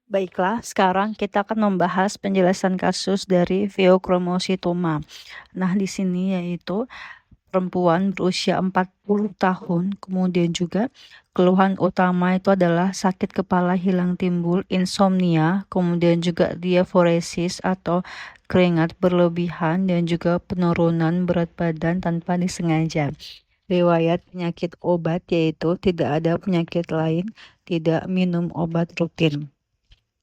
Baiklah, sekarang kita akan membahas penjelasan kasus dari pheochromocytoma. Nah, di sini yaitu perempuan berusia 40 tahun, kemudian juga keluhan utama itu adalah sakit kepala hilang timbul, insomnia, kemudian juga diaphoresis atau keringat berlebihan dan juga penurunan berat badan tanpa disengaja. Riwayat penyakit obat yaitu tidak ada penyakit lain, tidak minum obat rutin.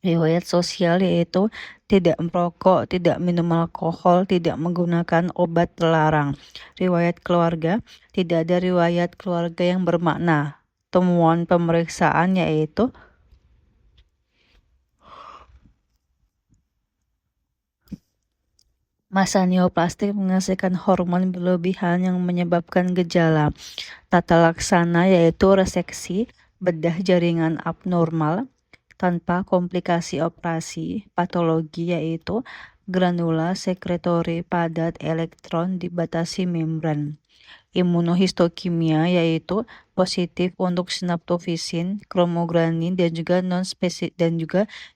Riwayat sosial yaitu tidak merokok, tidak minum alkohol, tidak menggunakan obat terlarang. Riwayat keluarga, tidak ada riwayat keluarga yang bermakna. Temuan pemeriksaan yaitu massa neoplastik menghasilkan hormon berlebihan yang menyebabkan gejala. Tata laksana yaitu reseksi bedah jaringan abnormal tanpa komplikasi operasi. Patologi yaitu granula sekretory padat elektron dibatasi membran. Imunohistokimia yaitu positif untuk synaptophysin, kromogranin dan juga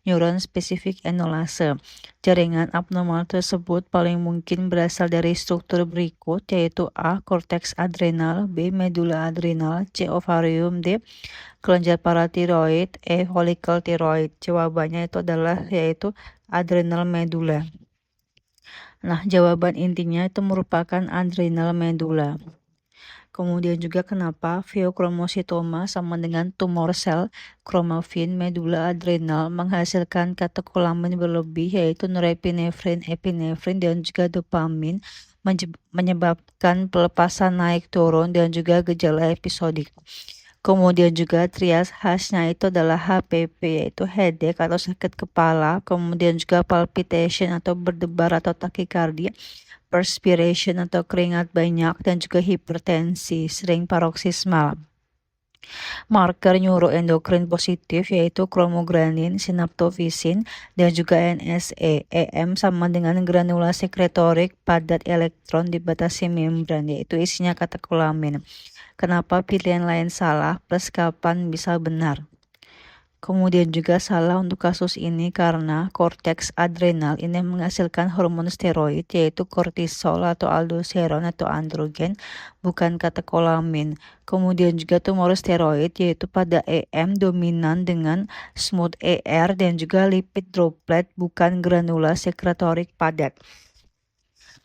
neuron spesifik enolase. Jaringan abnormal tersebut paling mungkin berasal dari struktur berikut yaitu A. Korteks adrenal, B. Medula adrenal, C. Ovarium, D. Kelenjar paratiroid, E. Follicle tiroid. Jawabannya itu adalah yaitu adrenal medula. Nah, jawaban intinya itu merupakan adrenal medula. Kemudian juga kenapa pheochromocytoma sama dengan tumor sel kromafin medula adrenal menghasilkan katekolamin berlebih yaitu norepinefrin, epinefrin dan juga dopamin menyebabkan pelepasan naik turun dan juga gejala episodik. Kemudian juga trias khasnya itu adalah HPP yaitu headache atau sakit kepala, kemudian juga palpitation atau berdebar atau takikardia, perspiration atau keringat banyak, dan juga hipertensi sering paroksismal. Marker neuroendokrin positif yaitu kromogranin, synaptophysin, dan juga NSA. EM sama dengan granula sekretorik padat elektron dibatasi membran yaitu isinya katekolamin. Kenapa pilihan lain salah plus kapan bisa benar? Kemudian juga salah untuk kasus ini karena korteks adrenal ini menghasilkan hormon steroid yaitu kortisol atau aldosteron atau androgen, bukan katekolamin. Kemudian juga tumor steroid yaitu pada EM dominan dengan smooth ER dan juga lipid droplet bukan granula sekretorik padat.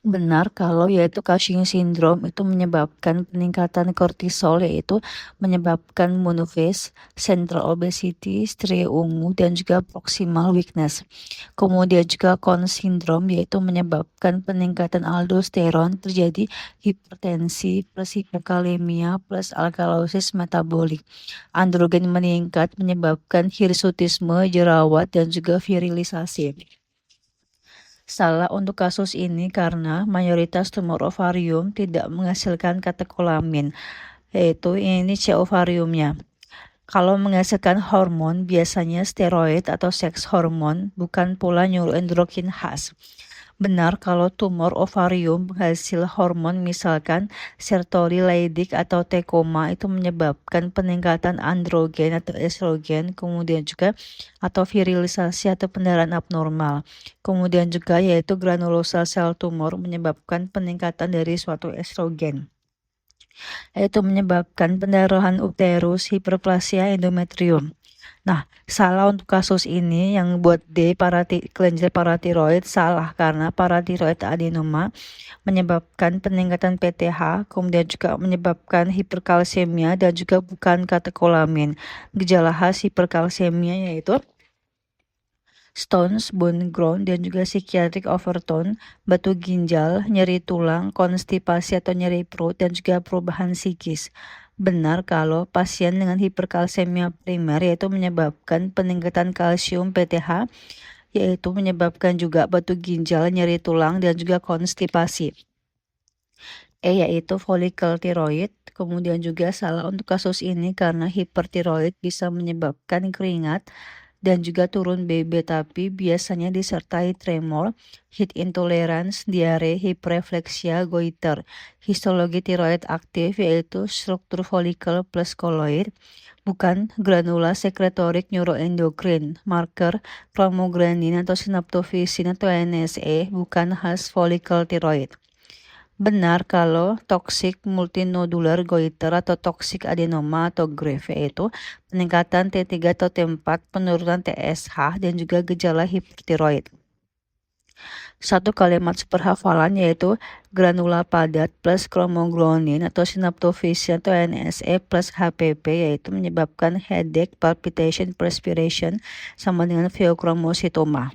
Benar kalau yaitu Cushing syndrome itu menyebabkan peningkatan kortisol yaitu menyebabkan moon phase, central obesity, stria ungu dan juga proximal weakness. Kemudian juga Conn syndrome yaitu menyebabkan peningkatan aldosteron, terjadi hipertensi plus hipokalemia plus alkalosis metabolik. Androgen meningkat menyebabkan hirsutisme, jerawat dan juga virilisasi. Salah untuk kasus ini karena mayoritas tumor ovarium tidak menghasilkan katekolamin, yaitu ini C ovariumnya. Kalau menghasilkan hormon biasanya steroid atau seks hormon, bukan pula neuroendokrin khas. Benar kalau tumor ovarium menghasil hormon misalkan sertoli-Leydig atau tekoma itu menyebabkan peningkatan androgen atau estrogen, kemudian juga atau virilisasi atau pendarahan abnormal. Kemudian juga yaitu granulosa sel tumor menyebabkan peningkatan dari suatu estrogen, yaitu menyebabkan pendarahan uterus, hiperplasia endometrium. Nah, salah untuk kasus ini yang buat D kelenjar paratiroid salah karena paratiroid adenoma menyebabkan peningkatan PTH, kemudian juga menyebabkan hiperkalsemia dan juga bukan katekolamin. Gejala khas hiperkalsemia yaitu stones, bone ground, dan juga psychiatric overtone, batu ginjal, nyeri tulang, konstipasi atau nyeri perut, dan juga perubahan psikis. Benar kalau pasien dengan hiperkalsemia primer yaitu menyebabkan peningkatan kalsium PTH, yaitu menyebabkan juga batu ginjal, nyeri tulang, dan juga konstipasi. E yaitu follicle tiroid. Kemudian juga salah untuk kasus ini karena hipertiroid bisa menyebabkan keringat dan juga turun BB, tapi biasanya disertai tremor, heat intolerance, diare, hiperrefleksia, goiter. Histologi tiroid aktif yaitu struktur folikel plus koloid, bukan granula sekretorik neuroendokrin, marker kromogranin atau synaptophysin atau NSA, bukan khas folikel tiroid. Benar kalau toxic multinodular goiter atau toxic adenoma atau GRAVE yaitu peningkatan T3 atau T4, penurunan TSH, dan juga gejala hipertiroid. Satu kalimat super hafalan yaitu granula padat plus kromogranin atau synaptophysin atau NSA plus HPP yaitu menyebabkan headache, palpitation, perspiration sama dengan pheochromocytoma.